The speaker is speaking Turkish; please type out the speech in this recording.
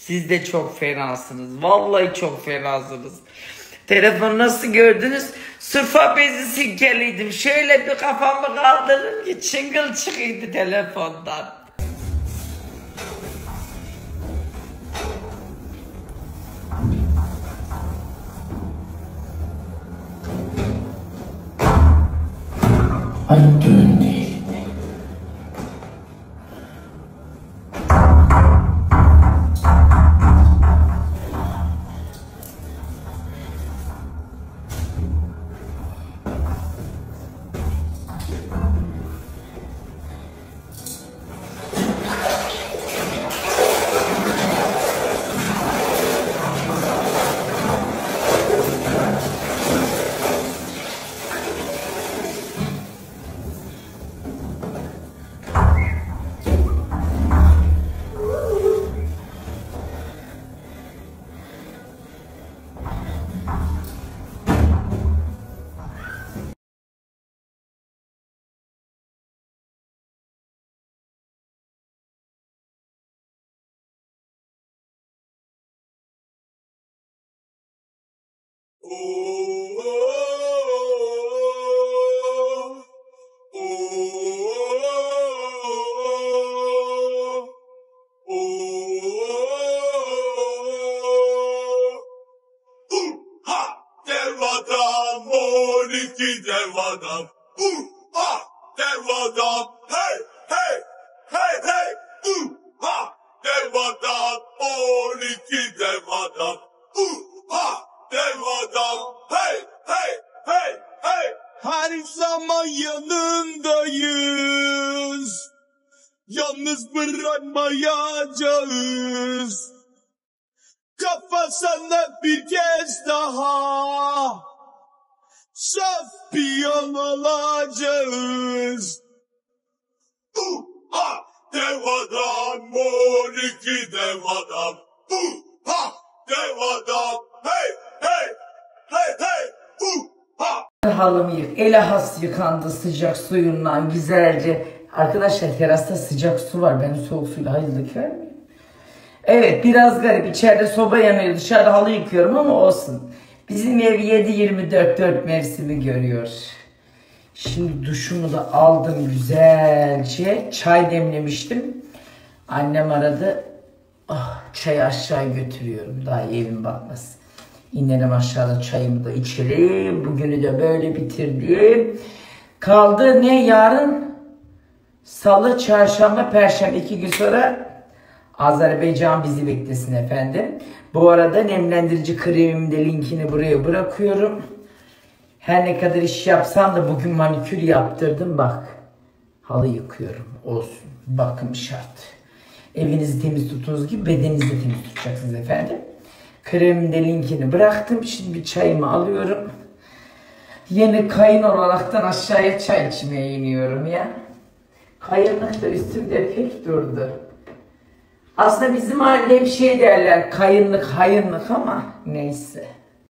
Siz de çok fenasınız. Vallahi çok fenasınız. Telefonu nasıl gördünüz? Sırfa bezi silkeliydim. Şöyle bir kafamı kaldırdım ki çıngıl çıkıydı telefondan. Anthony. Dev adam, 12 dev adam. Dev adam, hey, hey, hey, hey. Dev adam, 12 dev adam. Dev adam, hey, hey, hey, hey. Her zaman yanındayız. Yalnız bırakmayacağız. Kafasına bir kez daha şampiyon olacağız. Dev adam, 12 dev adam. Dev adam, hey, hey, hey, hey. Halımı yık. Elahas yıkandı sıcak suyunla güzelce. Arkadaşlar terasta sıcak su var. Ben soğuk suyla hayır döker miyim? Evet biraz garip. İçeride soba yanıyor. Dışarıda halı yıkıyorum ama olsun. Bizim ev 7/24 4 mevsimi görüyor. Şimdi duşumu da aldım güzelce. Çay demlemiştim. Annem aradı. Çayı aşağı götürüyorum. Daha evim batmaz. İnelim aşağıda çayımı da içelim. Bugünü de böyle bitirdim. Kaldı ne yarın? Salı, çarşamba, perşembe 2 gün sonra Azerbaycan bizi beklesin efendim. Bu arada nemlendirici kremimin de linkini buraya bırakıyorum. Her ne kadar iş yapsam da bugün manikür yaptırdım bak. Halı yıkıyorum. Olsun. Bakım şart. Evinizi temiz tuttuğunuz gibi bedeninizi de temiz tutacaksınız efendim. Kremin de linkini bıraktım. Şimdi bir çayımı alıyorum. Yeni kayın olaraktan aşağıya çay içmeye iniyorum ya. Kayınlık da üstümde pek durdu. Aslında bizim halde bir şey derler. Kayınlık, hayınlık ama neyse.